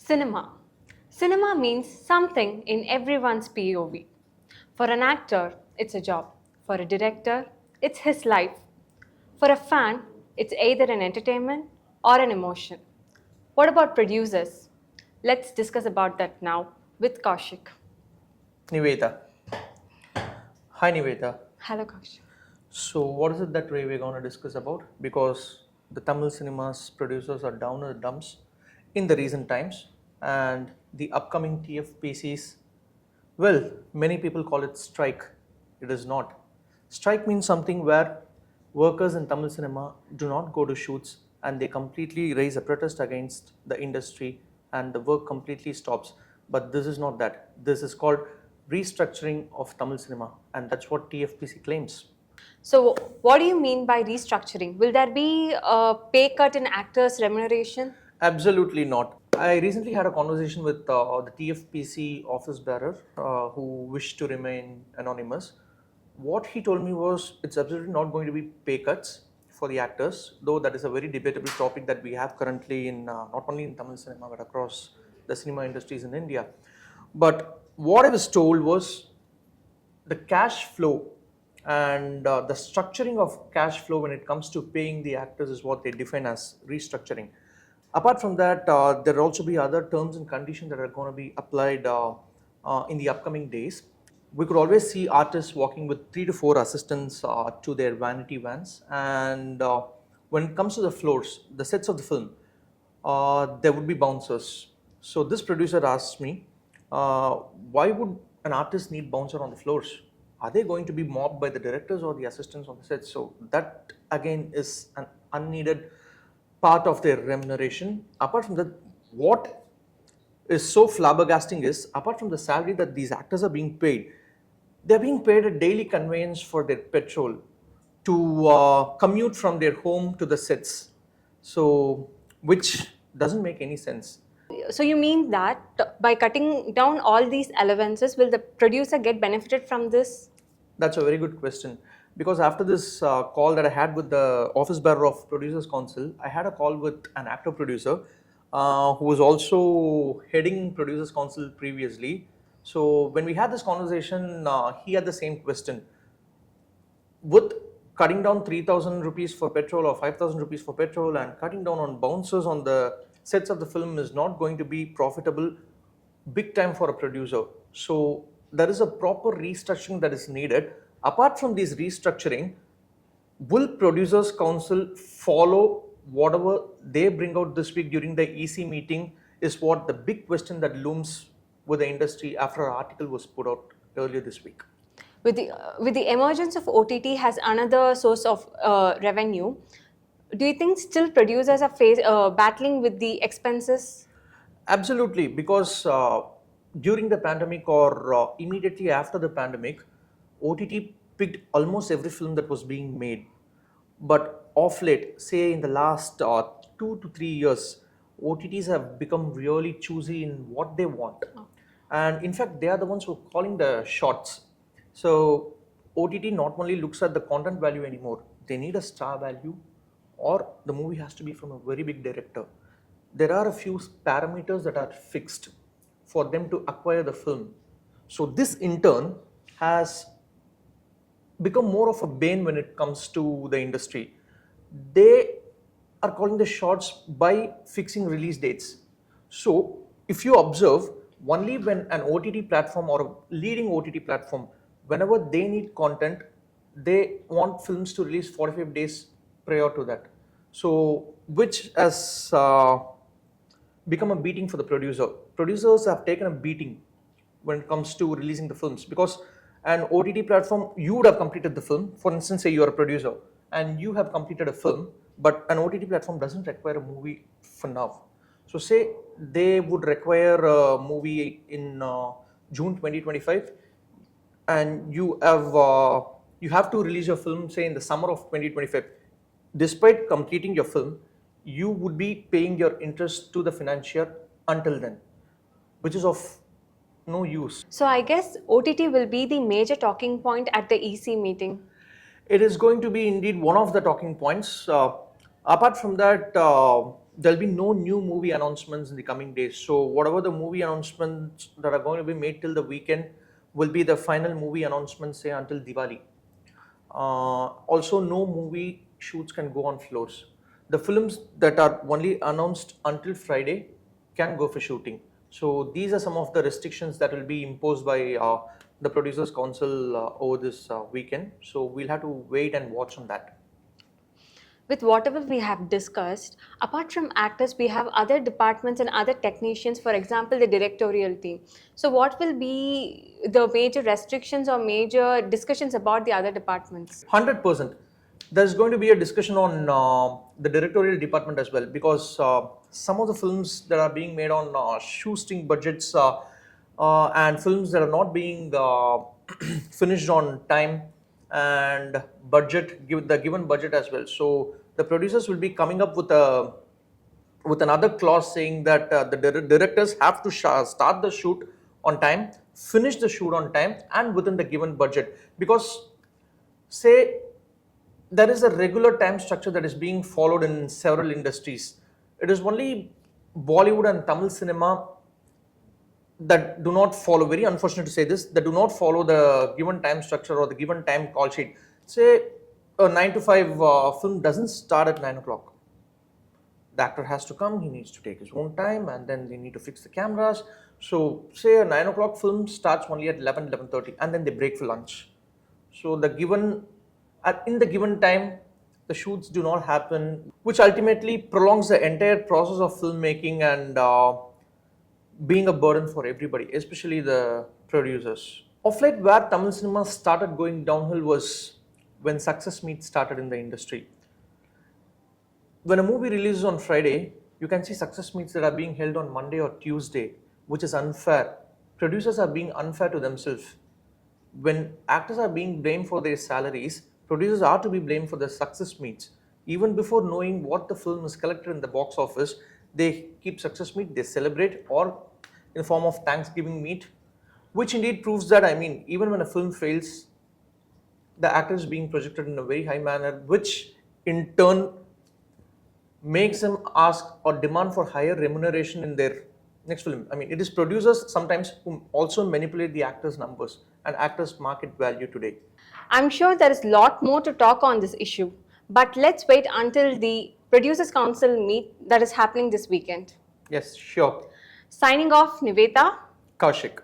Cinema. Cinema means something in everyone's POV. For an actor, it's a job. For a director, it's his life. For a fan, it's either an entertainment or an emotion. What about producers? Let's discuss about that now with Kaushik. Nivetha. Hi Nivetha. Hello, Kaushik. So what is it that we're going to discuss about? Because the Tamil cinemas producers are down in the dumps in the recent times and the upcoming TFPCs, well, many people call it strike. It is not. Strike means something where workers in Tamil cinema do not go to shoots and they completely raise a protest against the industry and the work completely stops. But this is not that. This is called restructuring of Tamil cinema, and that's what TFPC claims. So, what do you mean by restructuring? Will there be a pay cut in actors' remuneration? Absolutely not. I recently had a conversation with the TFPC office bearer who wished to remain anonymous. What he told me was it's absolutely not going to be pay cuts for the actors, though that is a very debatable topic that we have currently in not only in Tamil cinema but across the cinema industries in India. But what I was told was the cash flow and the structuring of cash flow when it comes to paying the actors is what they define as restructuring. Apart from that, there will also be other terms and conditions that are going to be applied in the upcoming days. We could always see artists walking with 3 to 4 assistants to their vanity vans, and when it comes to the floors, the sets of the film, there would be bouncers. So this producer asked me, why would an artist need bouncer on the floors? Are they going to be mobbed by the directors or the assistants on the set? So that again is an unneeded part of their remuneration. Apart from that, what is so flabbergasting is, apart from the salary that these actors are being paid, they're being paid a daily conveyance for their petrol to commute from their home to the sets. So, which doesn't make any sense. So, you mean that by cutting down all these allowances, will the producer get benefited from this? That's a very good question. Because after this call that I had with the office bearer of Producers Council, I had a call with an actor producer who was also heading Producers Council previously. So when we had this conversation, he had the same question. With cutting down 3,000 rupees for petrol or 5,000 rupees for petrol and cutting down on bouncers on the sets of the film is not going to be profitable big time for a producer. So there is a proper restructuring that is needed. Apart from this restructuring, will Producers Council follow whatever they bring out this week during the EC meeting is what the big question that looms with the industry after an article was put out earlier this week. With the emergence of OTT has another source of revenue, do you think still producers are battling with the expenses? Absolutely, because during the pandemic or immediately after the pandemic, OTT picked almost every film that was being made. But of late, say in the last 2 to 3 years, OTTs have become really choosy in what they want. And in fact, they are the ones who are calling the shots. So OTT not only looks at the content value anymore, they need a star value or the movie has to be from a very big director. There are a few parameters that are fixed for them to acquire the film. So this in turn has become more of a bane when it comes to the industry. They are calling the shots by fixing release dates. So if you observe, only when an OTT platform or a leading OTT platform, whenever they need content, they want films to release 45 days prior to that. So which has become a beating for the producer. Producers have taken a beating when it comes to releasing the films, because an OTT platform, you would have completed the film. For instance, say you are a producer and you have completed a film, but an OTT platform doesn't require a movie for now. So say they would require a movie in June 2025, and you have to release your film say in the summer of 2025. Despite completing your film, you would be paying your interest to the financier until then, which is of no use. So I guess OTT will be the major talking point at the EC meeting. It is going to be indeed one of the talking points. Apart from that, there'll be no new movie announcements in the coming days. So whatever the movie announcements that are going to be made till the weekend will be the final movie announcements, say until Diwali. Also, no movie shoots can go on floors. The films that are only announced until Friday can go for shooting. So these are some of the restrictions that will be imposed by the producers council over this weekend. So we'll have to wait and watch on that. With whatever we have discussed, apart from actors, we have other departments and other technicians, for example, the directorial team. So, what will be the major restrictions or major discussions about the other departments? 100%. There's going to be a discussion on the directorial department as well, because some of the films that are being made on shoestring budgets and films that are not being finished on time and budget, give the given budget as well. So the producers will be coming up with another clause saying that the directors have to start the shoot on time, finish the shoot on time, and within the given budget. Because, say, there is a regular time structure that is being followed in several industries. It is only Bollywood and Tamil cinema that do not follow, very unfortunate to say this, that do not follow the given time structure or the given time call sheet. Say a 9 to 5 film doesn't start at 9 o'clock. The actor has to come, he needs to take his own time, and then they need to fix the cameras. So say a 9 o'clock film starts only at 11:30, and then they break for lunch. So in the given time, the shoots do not happen, which ultimately prolongs the entire process of filmmaking and being a burden for everybody, especially the producers. Of late, where Tamil cinema started going downhill was when success meets started in the industry. When a movie releases on Friday, you can see success meets that are being held on Monday or Tuesday, which is unfair. Producers are being unfair to themselves. When actors are being blamed for their salaries, producers are to be blamed for their success meets. Even before knowing what the film is collected in the box office, they keep success meet, they celebrate, or in the form of Thanksgiving meet, which indeed proves that, even when a film fails, the actor is being projected in a very high manner, which in turn makes them ask or demand for higher remuneration in their next film. It is producers sometimes who also manipulate the actors' numbers and actors' market value today. I'm sure there is a lot more to talk on this issue, but let's wait until the Producers Council meet that is happening this weekend. Yes, sure. Signing off, Nivetha. Kaushik.